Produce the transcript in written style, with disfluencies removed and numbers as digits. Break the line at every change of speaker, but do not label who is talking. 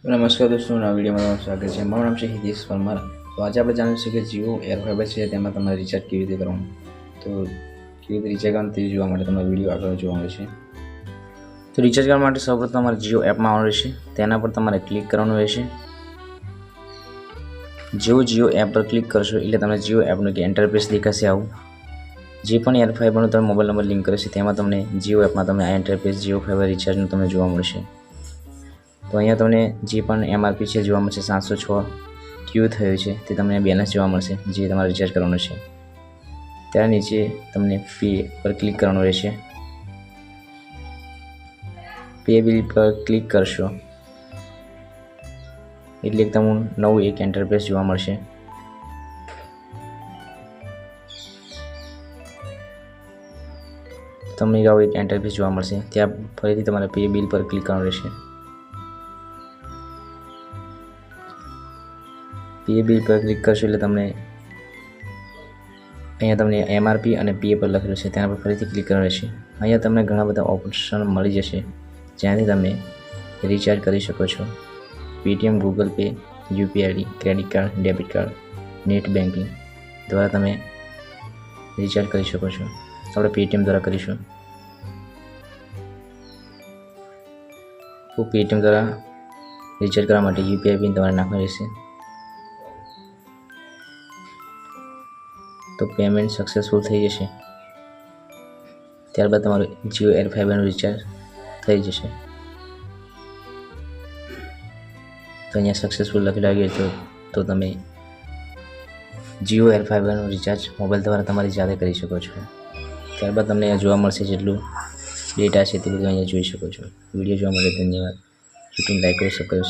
નમસ્કાર દોસ્તો, આ વિડીયોમાં તમારું સ્વાગત છે। મારું નામ છે હિતેશ પરમાર। તો આજે આપણે જાણીશું કે જીઓ એર ફાઈબર છે તેમાં તમારે રિચાર્જ કેવી રીતે કરવાનું। તો કેવી રીતે રિચાર્જ કરવાનું તે જોવા માટે તમારે વિડીયો આગળ જોવાનો છે। તો રિચાર્જ કરવા માટે સૌપ્રથમ તમારે જીઓ એપમાં આવવાનું રહેશે, તેના પર તમારે ક્લિક કરવાનું રહેશે। જેવું જીઓ એપ પર ક્લિક કરશો એટલે તમને જીઓ એપનું એક ઇન્ટરફેસ દેખાશે આવું। જે પણ એર ફાઈબરનો તમે મોબાઈલ નંબર લિંક કર્યો છે તેમાં તમને જીઓ એપમાં તમને આ ઇન્ટરફેસ જીઓ ફાઈબર રિચાર્જનું તમને જોવા મળશે। તો અહીંયા તમને જે પણ એમઆરપી છે જોવા મળશે, 706 ક્યુ થયું છે તે તમને બેલેન્સ જોવા મળશે જે તમારે રિચાર્જ કરવાનું છે। ત્યાર નીચે તમને પે પર ક્લિક કરવાનું રહેશે। પે બિલ પર ક્લિક કરશો એટલે તમને નવું એક ઇન્ટરફેસ જોવા મળશે। તમને આવું એક ઇન્ટરફેસ જોવા મળશે, ત્યાં ફરીથી તમારે પે બિલ પર ક્લિક કરવાનું રહેશે। પે બિલ પર ક્લિક કરશો એટલે તમને અહીંયા તમને એમઆરપી અને પે પર લખેલું છે તેના પર ફરીથી ક્લિક કરવાનું રહેશે। અહીંયા તમને ઘણા બધા ઓપ્શન મળી જશે જ્યાંથી તમે રિચાર્જ કરી શકો છો। Paytm, Google pay, UPI, credit card, debit card, net banking દ્વારા તમે રિચાર્જ કરી શકો છો। આપણે પેટીએમ દ્વારા કરીશું। તો પેટીએમ દ્વારા રિચાર્જ કરવા માટે યુપીઆઈ પિન તમારે નાખવાની રહેશે। તો પેમેન્ટ સક્સેસફુલ થઈ જશે, ત્યારબાદ તમારું જીઓ એર ફાઈબરનું રિચાર્જ થઈ જશે। તો અહીંયા સક્સેસફુલ લખેલું આવ્યું તો તમે જીઓ એર ફાઈબરનું રિચાર્જ મોબાઈલ દ્વારા તમારી જાતે કરી શકો છો। ત્યારબાદ તમને અહીંયા જોવા મળશે જેટલું ડેટા છે તે બધું અહીંયા જોઈ શકો છો। વિડીયો જોવા માટે ધન્યવાદ। યુટ્યુબ લાઈક કરો, સબસ્ક્રાઈબ